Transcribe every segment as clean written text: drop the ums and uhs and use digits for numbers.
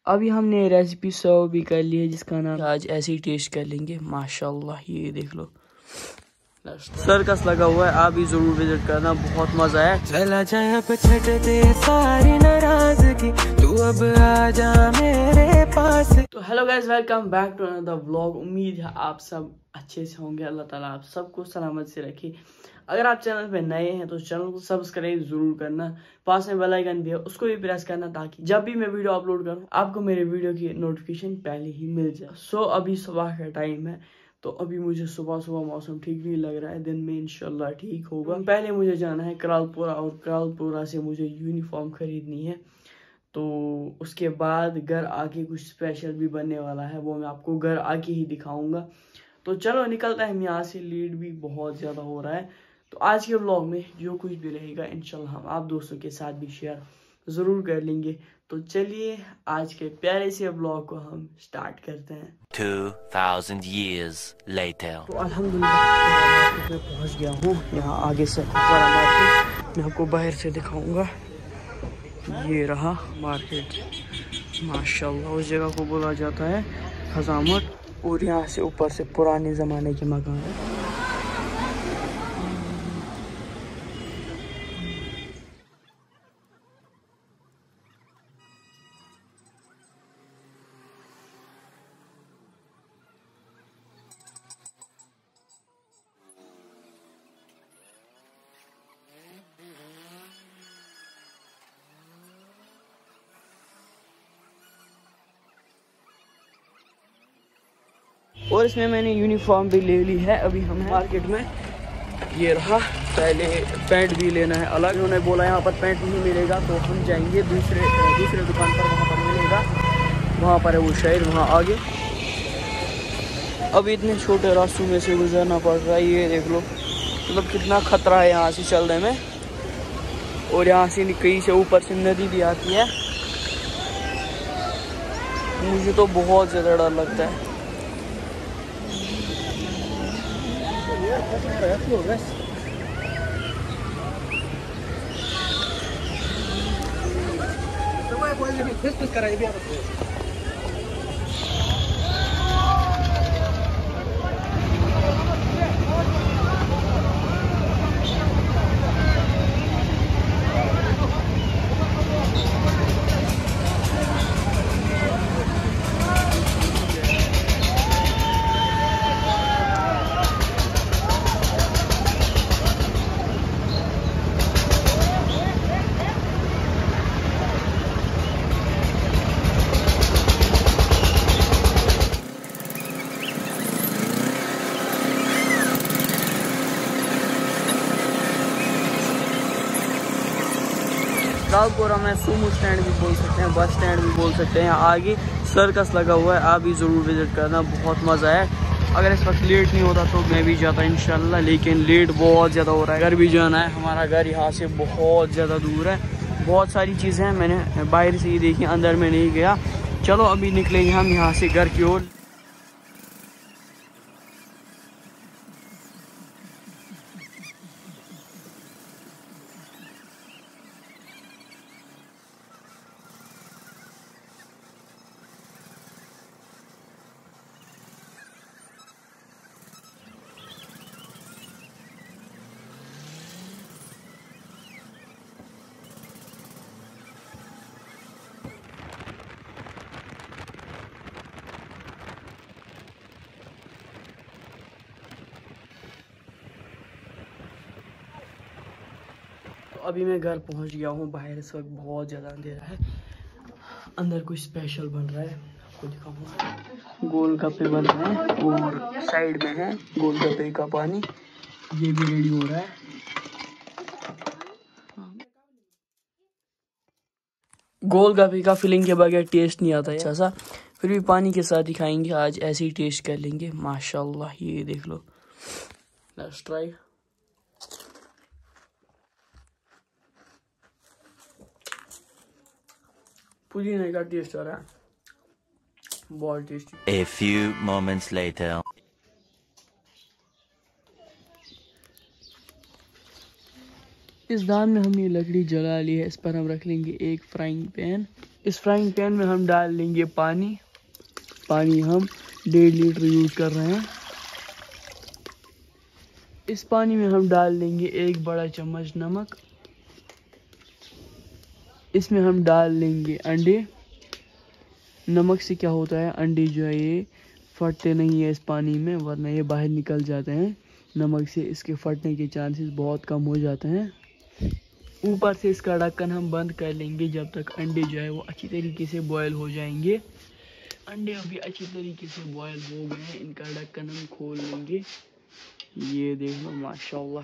अभी हमने रेसिपी सर्व भी कर ली है जिसका नाम आज ऐसे ही टेस्ट कर लेंगे। माशाल्लाह ये देख लो, सर्कस लगा हुआ है, आप भी जरूर विजिट करना, बहुत मजा है। चला जाए अब छट दे सारी नाराजगी, तू अब आ जा मेरे पास। तो hello guys, welcome back to another vlog. उम्मीद है आप सब अच्छे से होंगे। अल्लाह ताला आप सबको सलामत से रखे। अगर आप चैनल पे नए हैं तो चैनल को सब्सक्राइब जरूर करना, पास में बेल आइकन भी है उसको भी प्रेस करना, ताकि जब भी मैं वीडियो अपलोड करूं आपको मेरे वीडियो की नोटिफिकेशन पहले ही मिल जाए। सो अभी सुबह का टाइम है, तो अभी मुझे सुबह सुबह मौसम ठीक नहीं लग रहा है, दिन में इंशाल्लाह ठीक होगा। पहले मुझे जाना है करालपुरा, और करालपुरा से मुझे यूनिफॉर्म खरीदनी है, तो उसके बाद घर आके कुछ स्पेशल भी बनने वाला है, वो मैं आपको घर आके ही दिखाऊंगा। तो चलो निकलता है यहाँ से, लीड भी बहुत ज़्यादा हो रहा है। तो आज के व्लॉग में जो कुछ भी रहेगा इंशाल्लाह हम आप दोस्तों के साथ भी शेयर ज़रूर कर लेंगे। तो चलिए आज के प्यारे से व्लॉग को हम स्टार्ट करते हैं। 2000 years later. तो अल्हम्दुलिल्लाह मैं पहुँच गया हूँ यहाँ आगे से कुपवारा मार्केट। मैं आपको बाहर से दिखाऊँगा, ये रहा मार्केट। माशाल्लाह उस जगह को बोला जाता है हजामत, और यहाँ से ऊपर से पुराने ज़माने के मकान है। और इसमें मैंने यूनिफॉर्म भी ले ली है। अभी हम मार्केट में, ये रहा। पहले पैंट भी लेना है अलग, उन्होंने बोला यहाँ पर पैंट नहीं मिलेगा, तो हम जाएंगे दूसरे दुकान पर, वहाँ पर मिलेगा, वहाँ पर है वो शायद वहाँ आगे। अभी इतने छोटे रास्तों में से गुजरना पड़ रहा है, ये देख लो, मतलब कितना खतरा है यहाँ से चलने में। और यहाँ से कहीं से ऊपर से नदी भी आती है, मुझे तो बहुत ज़्यादा डर लगता है। करालपुरा में सूमो स्टैंड भी बोल सकते हैं, बस स्टैंड भी बोल सकते हैं। आगे सर्कस लगा हुआ है, आप भी ज़रूर विजिट करना, बहुत मज़ा है। अगर इस वक्त लेट नहीं होता तो मैं भी जाता इंशाल्लाह, लेकिन लेट बहुत ज़्यादा हो रहा है। घर भी जाना है, हमारा घर यहाँ से बहुत ज़्यादा दूर है। बहुत सारी चीज़ें हैं, मैंने बाहर से ही देखी, अंदर में नहीं गया। चलो अभी निकलेंगे हम यहाँ से घर की ओर। अभी मैं घर पहुंच गया हूं, बाहर इस वक्त बहुत ज़्यादा अंधेरा है, अंदर कुछ स्पेशल बन रहा है, आपको दिखाऊंगा। गोलगप्पे बन रहे हैं और साइड में है गोलगप्पे का पानी, ये भी रेडी हो रहा है। गोलगप्पे का फिलिंग के बगैर टेस्ट नहीं आता है अच्छा सा, फिर भी पानी के साथ ही खाएंगे, आज ऐसे ही टेस्ट कर लेंगे। माशाल्लाह ये देख लो, लेट्स ट्राई। पुदीने का टेस्ट आ रहा है, बहुत tasty. A few moments later. इस दान में हमने लकड़ी जला ली है। इस पर हम रख लेंगे एक फ्राइंग पैन। इस फ्राइंग पैन में हम डाल लेंगे पानी। पानी हम 1.5 लीटर यूज कर रहे हैं। इस पानी में हम डाल लेंगे 1 बड़ा चम्मच नमक। इसमें हम डाल लेंगे अंडे। नमक से क्या होता है, अंडे जो है ये फटते नहीं है इस पानी में, वरना ये बाहर निकल जाते हैं। नमक से इसके फटने के चांसेस बहुत कम हो जाते हैं। ऊपर से इसका ढक्कन हम बंद कर लेंगे जब तक अंडे जो है वो अच्छी तरीके से बॉयल हो जाएंगे। अंडे अभी अच्छी तरीके से बॉयल हो गए हैं। इनका ढक्कन हम खोल लेंगे। ये देख लो माशाल्लाह,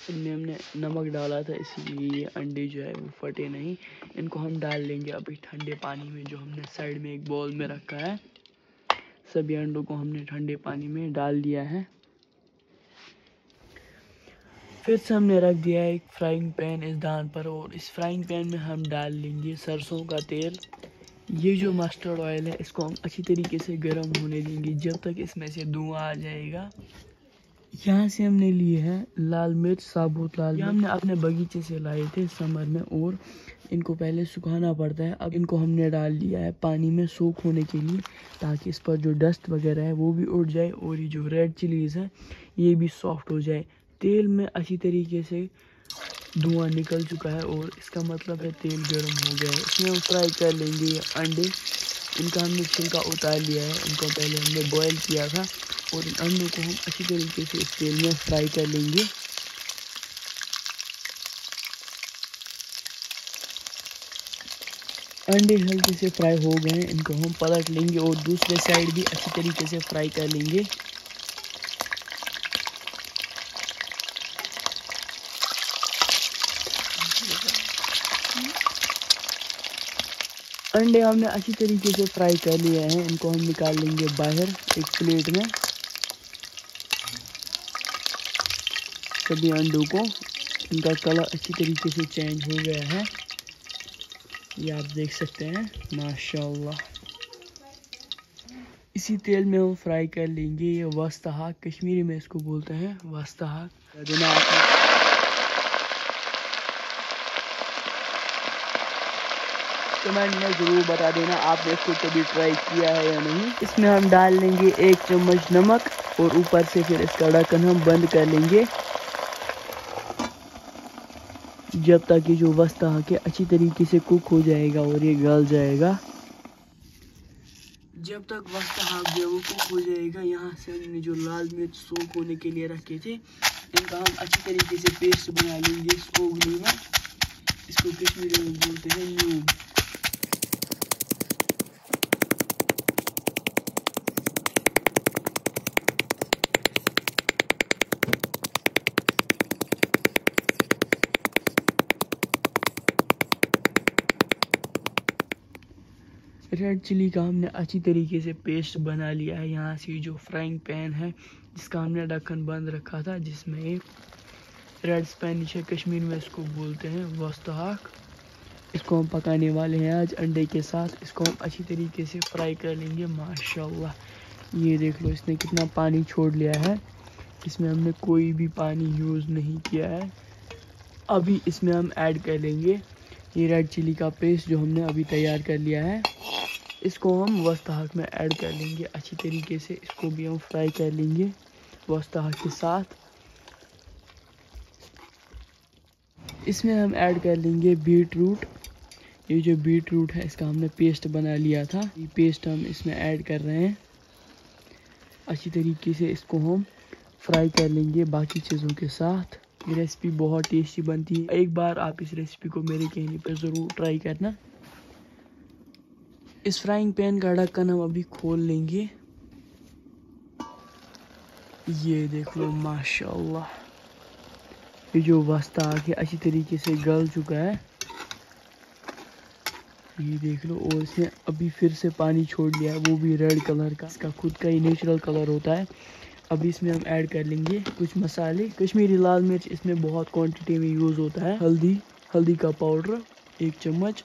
इनमें हमने नमक डाला था इसलिए ये अंडे जो है वो फटे नहीं। इनको हम डाल लेंगे अभी ठंडे पानी में जो हमने साइड में एक बाउल में रखा है। सभी अंडों को हमने ठंडे पानी में डाल दिया है। फिर से हमने रख दिया है एक फ्राइंग पैन इस दान पर, और इस फ्राइंग पैन में हम डाल लेंगे सरसों का तेल। ये जो मस्टर्ड ऑयल है इसको हम अच्छी तरीके से गर्म होने देंगे जब तक इसमें से धुआं आ जाएगा। यहाँ से हमने लिए है लाल मिर्च, साबुत लाल मिर्च। हमने अपने बगीचे से लाए थे समर में, और इनको पहले सुखाना पड़ता है। अब इनको हमने डाल दिया है पानी में सोख होने के लिए, ताकि इस पर जो डस्ट वगैरह है वो भी उड़ जाए और ये जो रेड चिलीज है ये भी सॉफ्ट हो जाए। तेल में अच्छी तरीके से धुआं निकल चुका है और इसका मतलब है तेल गर्म हो गया है। इसमें हम फ्राई कर लेंगे ये अंडे। इनका हमने छिलका उतार लिया है, इनको पहले हमने बॉयल किया था, और इन अंडों को हम अच्छी तरीके से इस तेल में फ्राई कर लेंगे। अंडे हल्के से फ्राई हो गए हैं, इनको हम पलट लेंगे और दूसरे साइड भी अच्छी तरीके से फ्राई कर लेंगे। अंडे हमने अच्छी तरीके से फ्राई कर लिए हैं, इनको हम निकाल लेंगे बाहर एक प्लेट में। सभी अंडों को, इनका कलर अच्छी तरीके से चेंज हो गया है, ये आप देख सकते हैं माशाल्लाह। इसी तेल में हम फ्राई कर लेंगे ये वस्ताहाक, कश्मीरी में इसको बोलते हैं वस्ताहाक। कमेंट में ज़रूर बता देना आपने इसको कभी ट्राई किया है या नहीं। इसमें हम डाल लेंगे 1 चम्मच नमक, और ऊपर से फिर इसका ढक्कन हम बंद कर लेंगे जब तक ये जो वस्ताहाक है अच्छी तरीके से कुक हो जाएगा और ये गल जाएगा। जब तक वस्ताहाक जो वो कुक हो जाएगा, यहाँ से हमने जो लाल मिर्च सोख होने के लिए रखे थे इनका हम अच्छी तरीके से पेस्ट बना लेंगे इस ओगनी में। इसको कश्मीरी में बोलते हैं न्यूब। रेड चिली का हमने अच्छी तरीके से पेस्ट बना लिया है। यहाँ से जो फ्राइंग पैन है जिसका हमने ढक्कन बंद रखा था, जिसमें एक रेड स्पेनिश है, कश्मीर में इसको बोलते हैं वस्ताहाक। इसको हम पकाने वाले हैं आज अंडे के साथ। इसको हम अच्छी तरीके से फ्राई कर लेंगे माशाल्लाह। ये देख लो इसने कितना पानी छोड़ लिया है, इसमें हमने कोई भी पानी यूज़ नहीं किया है। अभी इसमें हम ऐड कर लेंगे ये रेड चिली का पेस्ट जो हमने अभी तैयार कर लिया है। इसको हम वस्ताहाक में ऐड कर लेंगे अच्छी तरीके से। इसको भी हम फ्राई कर लेंगे वस्ताहाक के साथ। इसमें हम ऐड कर लेंगे बीट रूट। ये जो बीट रूट है इसका हमने पेस्ट बना लिया था, ये पेस्ट हम इसमें ऐड कर रहे हैं। अच्छी तरीके से इसको हम फ्राई कर लेंगे बाकी चीज़ों के साथ। ये रेसिपी बहुत टेस्टी बनती है, एक बार आप इस रेसिपी को मेरे कहने पर ज़रूर ट्राई करना। इस फ्राइंग पैन का ढक्कन हम अभी खोल लेंगे। ये देख लो माशाल्लाह, ये जो वस्ताहाक है अच्छी तरीके से गल चुका है, ये देख लो। और इसने अभी फिर से पानी छोड़ लिया है, वो भी रेड कलर का, इसका खुद का ही नेचुरल कलर होता है। अभी इसमें हम ऐड कर लेंगे कुछ मसाले। कश्मीरी लाल मिर्च इसमें बहुत क्वांटिटी में यूज़ होता है। हल्दी का पाउडर 1 चम्मच।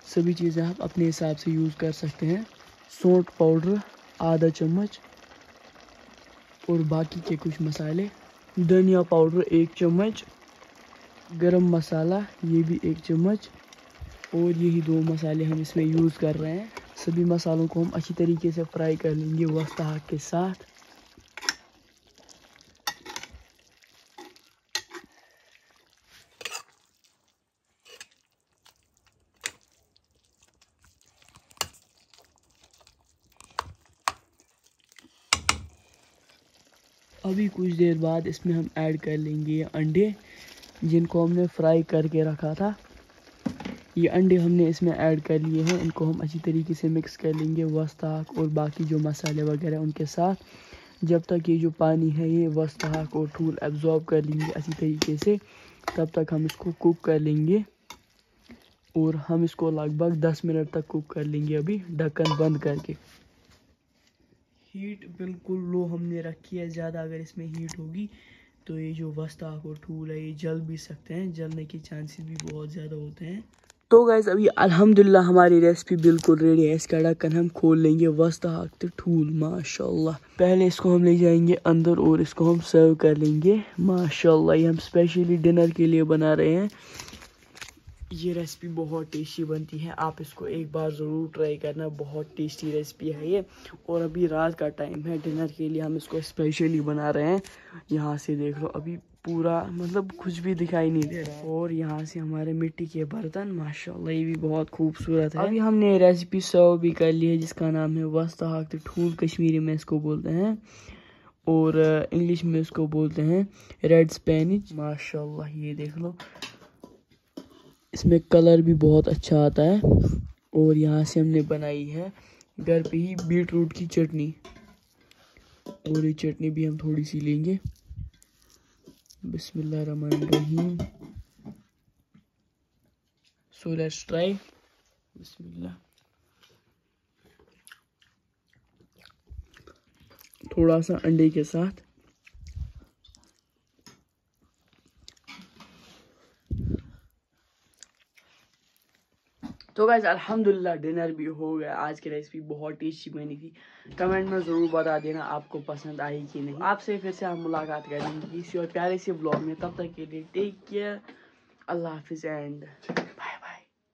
सभी चीज़ें आप अपने हिसाब से यूज़ कर सकते हैं। सौंठ पाउडर आधा चम्मच, और बाकी के कुछ मसाले। धनिया पाउडर 1 चम्मच, गरम मसाला, ये भी 1 चम्मच, और यही 2 मसाले हम इसमें यूज़ कर रहे हैं। सभी मसालों को हम अच्छी तरीके से फ्राई कर लेंगे वस्ता हक के साथ। अभी कुछ देर बाद इसमें हम ऐड कर लेंगे अंडे, जिनको हमने फ्राई करके रखा था। ये अंडे हमने इसमें ऐड कर लिए हैं। इनको हम अच्छी तरीके से मिक्स कर लेंगे वस्ताक और बाकी जो मसाले वगैरह उनके साथ, जब तक ये जो पानी है ये वस्ताक और ठूल एब्जॉर्ब कर लेंगे अच्छी तरीके से, तब तक हम इसको कुक कर लेंगे। और हम इसको लगभग 10 मिनट तक कुक कर लेंगे, अभी ढक्कन बंद करके। हीट बिल्कुल लो हमने रखी है, ज़्यादा अगर इसमें हीट होगी तो ये जो वस्ताक और ठूल है ये जल भी सकते हैं, जलने के चांसेस भी बहुत ज़्यादा होते हैं। तो गाइस अभी अल्हम्दुलिल्लाह हमारी रेसिपी बिल्कुल रेडी है। इसका ढक्कन हम खोल लेंगे वस्ताक तो ठूल माशाल्लाह। पहले इसको हम ले जाएंगे अंदर और इसको हम सर्व कर लेंगे माशाल्लाह। ये हम स्पेशली डिनर के लिए बना रहे हैं। ये रेसिपी बहुत टेस्टी बनती है, आप इसको एक बार ज़रूर ट्राई करना, बहुत टेस्टी रेसिपी है ये। और अभी रात का टाइम है, डिनर के लिए हम इसको स्पेशली बना रहे हैं। यहाँ से देख लो अभी पूरा मतलब कुछ भी दिखाई नहीं दे रहा। और यहाँ से हमारे मिट्टी के बर्तन माशाल्लाह, ये भी बहुत खूबसूरत है। अभी हमने रेसिपी सर्व भी कर ली है, जिसका नाम है वस्ताक ठूल, कश्मीरी में इसको बोलते हैं, और इंग्लिश में इसको बोलते हैं रेड स्पेनिश माशाल्लाह। ये देख लो इसमें कलर भी बहुत अच्छा आता है। और यहाँ से हमने बनाई है घर पे ही बीट रूट की चटनी, और ये चटनी भी हम थोड़ी सी लेंगे। बिस्मिल्लाहिर्रहमानिर्रहीम। So let's try. बिस्मिल्लाह। थोड़ा सा अंडे के साथ। तो गाइस अल्हम्दुलिल्लाह डिनर भी हो गया। आज की रेसिपी बहुत टेस्टी बनी थी। कमेंट में ज़रूर बता देना आपको पसंद आई कि नहीं। आपसे फिर से हम मुलाकात करेंगे किसी और प्यारे से ब्लॉग में। तब तक के लिए टेक केयर, अल्लाह हाफिज़ एंड